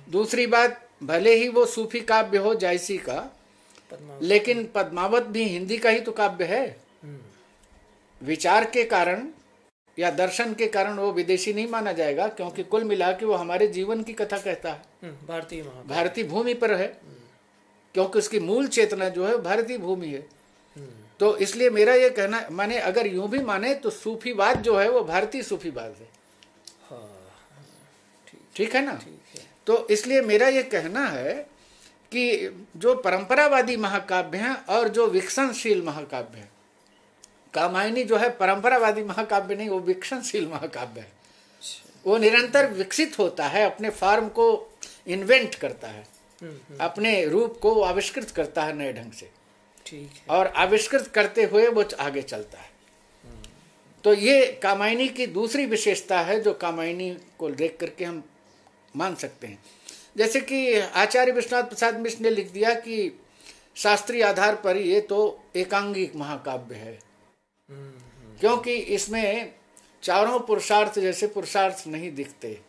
दूसरी बात, भले ही वो सूफी काव्य हो जायसी का, लेकिन पद्मावत भी हिंदी का ही तो काव्य है। विचार के कारण या दर्शन के कारण वो विदेशी नहीं माना जाएगा, क्योंकि कुल मिला के वो हमारे जीवन की कथा कहता है। भारतीय भूमि पर है, क्योंकि उसकी मूल चेतना जो है भारतीय भूमि है। तो इसलिए मेरा ये कहना, माने अगर यूं भी माने तो सूफीवाद जो है वो भारतीय सूफीवाद है। ठीक है ना। तो इसलिए मेरा ये कहना है कि जो परंपरावादी महाकाव्य हैं और जो विकसनशील महाकाव्य है, कामायनी जो है परंपरावादी महाकाव्य नहीं, वो विकसनशील महाकाव्य है। वो निरंतर विकसित होता है, अपने फॉर्म को इन्वेंट करता है, अपने रूप को आविष्कृत करता है नए ढंग से। ठीक है। और आविष्कृत करते हुए वो आगे चलता है। तो ये कामायनी की दूसरी विशेषता है जो कामायनी को देख करके हम मान सकते हैं। जैसे कि आचार्य विश्वनाथ प्रसाद मिश्र ने लिख दिया कि शास्त्रीय आधार पर ये तो एकांगिक महाकाव्य है, क्योंकि इसमें चारों पुरुषार्थ जैसे पुरुषार्थ नहीं दिखते।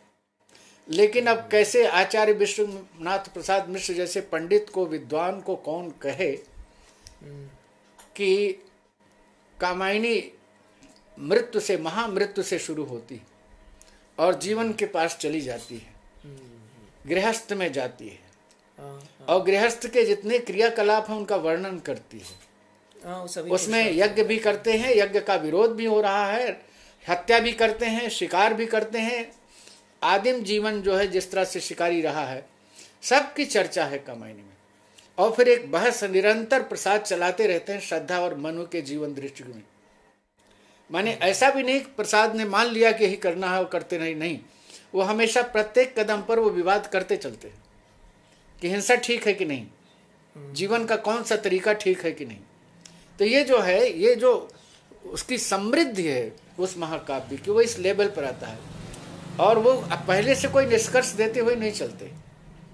लेकिन अब कैसे आचार्य विश्वनाथ प्रसाद मिश्र जैसे पंडित को, विद्वान को कौन कहे कि कामायनी मृत्यु से, महामृत्यु से शुरू होती और जीवन के पास चली जाती है, गृहस्थ में जाती है और गृहस्थ के जितने क्रियाकलाप हैं उनका वर्णन करती है। उसमें यज्ञ भी करते हैं, यज्ञ का विरोध भी हो रहा है, हत्या भी करते हैं, शिकार भी करते हैं। आदिम जीवन जो है जिस तरह से शिकारी रहा है, सबकी चर्चा है कामायनी में। और फिर एक बहस निरंतर प्रसाद चलाते रहते हैं श्रद्धा और मनु के जीवन दृष्टि में। माने ऐसा भी नहीं प्रसाद ने मान लिया कि यही करना है और करते नहीं, वो हमेशा प्रत्येक कदम पर वो विवाद करते चलते हैं कि हिंसा ठीक है कि नहीं, जीवन का कौन सा तरीका ठीक है कि नहीं। तो ये जो है, ये जो उसकी समृद्धि है उस महाकाव्य की, वो इस लेवल पर आता है। और वो पहले से कोई निष्कर्ष देते हुए नहीं चलते।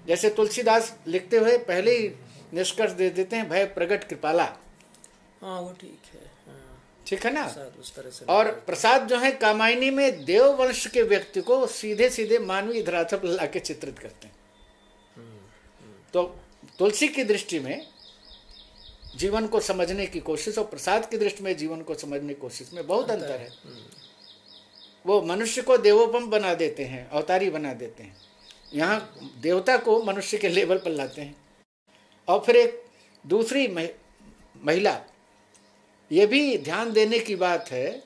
जैसे तुलसीदास लिखते हुए पहले ही निष्कर्ष दे देते हैं, भय प्रगट कृपाला। हाँ, वो ठीक है। ठीक है ना। उस तरह से। और प्रसाद जो है कामायनी में देववंश के व्यक्ति को सीधे सीधे मानवीय धरातल पर लाके चित्रित करते हैं। तो तुलसी की दृष्टि में जीवन को समझने की कोशिश और प्रसाद की दृष्टि में जीवन को समझने की कोशिश में बहुत अंतर है। वो मनुष्य को देवोपम बना देते हैं, अवतारी बना देते हैं, यहाँ देवता को मनुष्य के लेवल पर लाते हैं। और फिर एक दूसरी महिला, ये भी ध्यान देने की बात है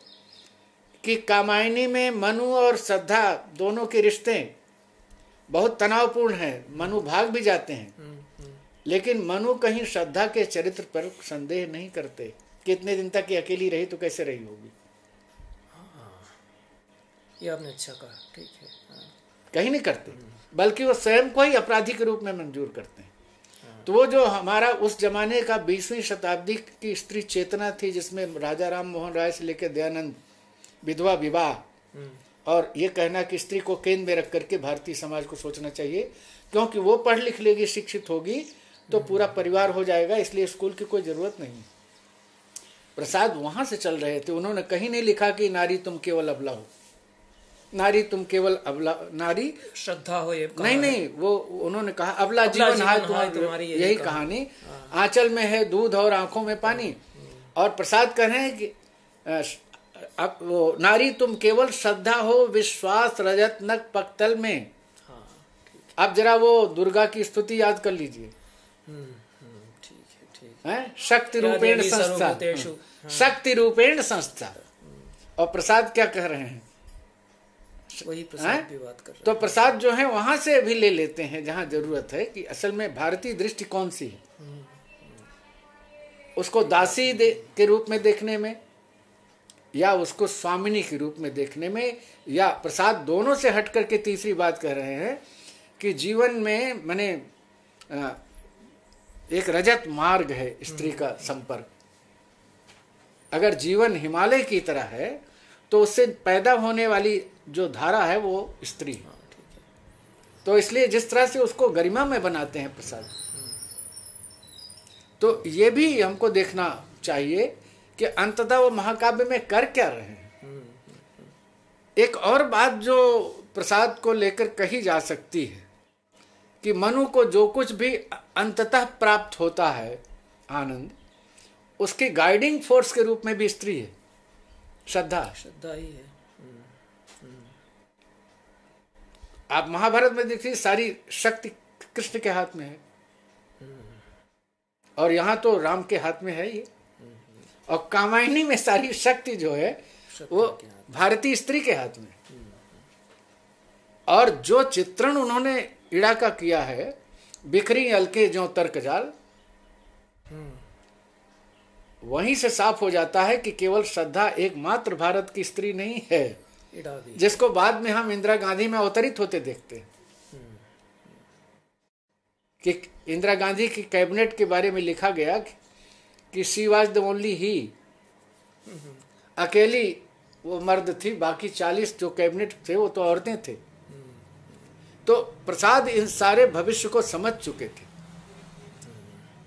कि कामायनी में मनु और श्रद्धा दोनों के रिश्ते बहुत तनावपूर्ण हैं। मनु भाग भी जाते हैं, लेकिन मनु कहीं श्रद्धा के चरित्र पर संदेह नहीं करते कि इतने दिन तक ये अकेली रही तो कैसे रही होगी। ये आपने अच्छा कहा, ठीक है। कहीं नहीं करते, बल्कि वो स्वयं को ही अपराधी के रूप में मंजूर करते हैं। तो वो जो हमारा उस जमाने का 20वीं शताब्दी की स्त्री चेतना थी, जिसमें राजा राम मोहन राय से लेकर दयानंद, विधवा विवाह, और ये कहना कि स्त्री को केंद्र में रख करके भारतीय समाज को सोचना चाहिए, क्योंकि वो पढ़ लिख लेगी, शिक्षित होगी तो पूरा परिवार हो जाएगा, इसलिए स्कूल की कोई जरूरत नहीं। प्रसाद वहां से चल रहे थे। उन्होंने कहीं नहीं लिखा कि नारी तुम केवल अबला हो, नारी तुम केवल अबला, नारी श्रद्धा हो, ये नहीं, वो उन्होंने कहा अबला जीवन हाय तुम्हारी, यही कहानी। आंचल में है दूध और आंखों में पानी। और प्रसाद कह रहे हैं कि अब वो नारी तुम केवल श्रद्धा हो, विश्वास रजत नक पक्तल में। अब जरा वो दुर्गा की स्तुति याद कर लीजिए, ठीक है। शक्ति रूपेण संस्था, शक्ति रूपेण संस्था। और प्रसाद क्या कह रहे हैं, वही प्रसाद भी बात कर रहे हैं। तो प्रसाद जो है वहां से भी ले लेते हैं जहां जरूरत है कि असल में भारतीय दृष्टि कौन सी है, उसको दासी के रूप में देखने में, या उसको स्वामिनी के रूप में देखने में, या प्रसाद दोनों से हट करके तीसरी बात कह रहे हैं कि जीवन में माने एक रजत मार्ग है स्त्री का संपर्क। अगर जीवन हिमालय की तरह है तो उससे पैदा होने वाली जो धारा है वो स्त्री है। तो इसलिए जिस तरह से उसको गरिमा में बनाते हैं प्रसाद, तो ये भी हमको देखना चाहिए कि अंततः वो महाकाव्य में कर क्या रहे हैं। एक और बात जो प्रसाद को लेकर कही जा सकती है कि मनु को जो कुछ भी अंततः प्राप्त होता है आनंद, उसके गाइडिंग फोर्स के रूप में भी स्त्री है, श्रद्धा ही है। आप महाभारत में देखिए सारी शक्ति कृष्ण के हाथ में है, और यहाँ to राम के हाथ में है ये। और कामायनी में सारी शक्ति जो है वो भारतीय स्त्री के हाथ में। और जो चित्रण उन्होंने इड़ा का किया है, बिखरी अलके जो तर्क जाल, वहीं से साफ हो जाता है कि केवल श्रद्धा एकमात्र भारत की स्त्री नहीं है, जिसको बाद में हम इंदिरा गांधी में अवतरित होते देखते हैं। कि इंदिरा गांधी की कैबिनेट के बारे में लिखा गया कि शी वाज द ओनली ही, अकेली वो मर्द थी, बाकी 40 जो कैबिनेट थे वो तो औरतें थे। तो प्रसाद इन सारे भविष्य को समझ चुके थे।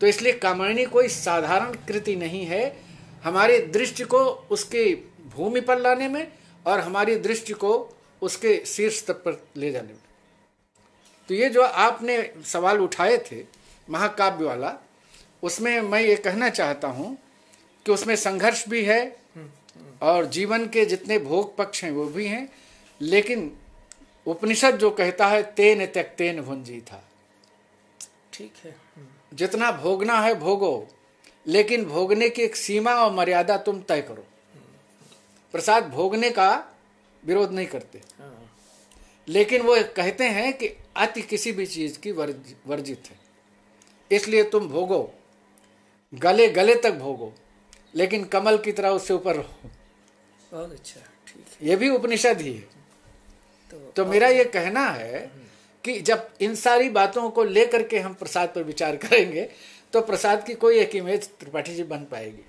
तो इसलिए कामायनी कोई साधारण कृति नहीं है, हमारी दृष्टि को उसके भूमि पर लाने में और हमारी दृष्टि को उसके शीर्ष तक पर ले जाने में। तो ये जो आपने सवाल उठाए थे महाकाव्य वाला, उसमें मैं ये कहना चाहता हूँ कि उसमें संघर्ष भी है और जीवन के जितने भोग पक्ष हैं वो भी हैं, लेकिन उपनिषद जो कहता है तेन त्यक्तेन भुंजी था, ठीक है, जितना भोगना है भोगो, लेकिन भोगने की एक सीमा और मर्यादा तुम तय करो। प्रसाद भोगने का विरोध नहीं करते, लेकिन वो कहते हैं कि अति किसी भी चीज की वर्जित है, इसलिए तुम भोगो, गले गले तक भोगो, लेकिन कमल की तरह उससे ऊपर रहो। बहुत अच्छा, ठीक है, ये भी उपनिषद ही है। तो मेरा ये कहना है कि जब इन सारी बातों को लेकर के हम प्रसाद पर विचार करेंगे तो प्रसाद की कोई एक इमेज त्रिपाठी जी बन पाएगी।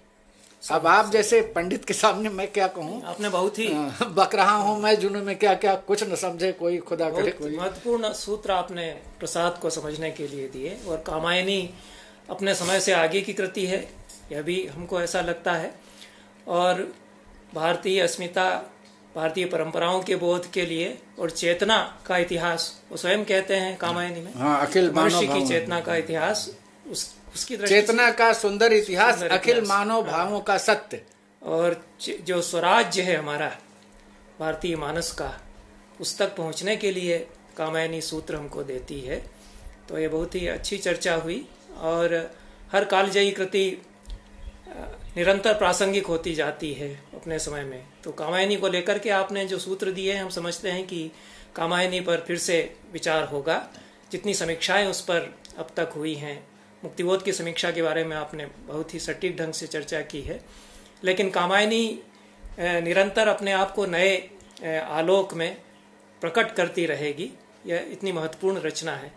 अब आप जैसे पंडित के सामने मैं क्या कहूँ, आपने बहुत ही बक रहा हूँ मैं जुनून में, क्या क्या कुछ न समझे कोई, खुदा करे कोई। महत्वपूर्ण सूत्र आपने प्रसाद को समझने के लिए दिए। और कामायनी अपने समय से आगे की कृति है, यह भी हमको ऐसा लगता है। और भारतीय अस्मिता, भारतीय परंपराओं के बोध के लिए और चेतना का इतिहास, वो स्वयं कहते हैं कामायनी में, अखिल मनुष्य की चेतना का इतिहास उसकी दृष्टि चेतना का सुंदर इतिहास, अखिल मानव भावों का सत्य। और जो स्वराज्य है हमारा भारतीय मानस का, उस तक पहुंचने के लिए कामायनी सूत्र हमको देती है। तो ये बहुत ही अच्छी चर्चा हुई और हर कालजयी कृति निरंतर प्रासंगिक होती जाती है अपने समय में। तो कामायनी को लेकर के आपने जो सूत्र दिए हैं, हम समझते हैं कि कामायनी पर फिर से विचार होगा। जितनी समीक्षाएं उस पर अब तक हुई हैं, मुक्तिबोध की समीक्षा के बारे में आपने बहुत ही सटीक ढंग से चर्चा की है, लेकिन कामायनी निरंतर अपने आप को नए आलोक में प्रकट करती रहेगी। यह इतनी महत्वपूर्ण रचना है।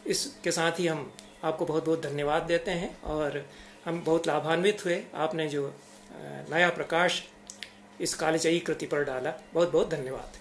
इसके साथ ही हम आपको बहुत बहुत धन्यवाद देते हैं और हम बहुत लाभान्वित हुए आपने जो नया प्रकाश इस कालजयी कृति पर डाला। बहुत बहुत धन्यवाद।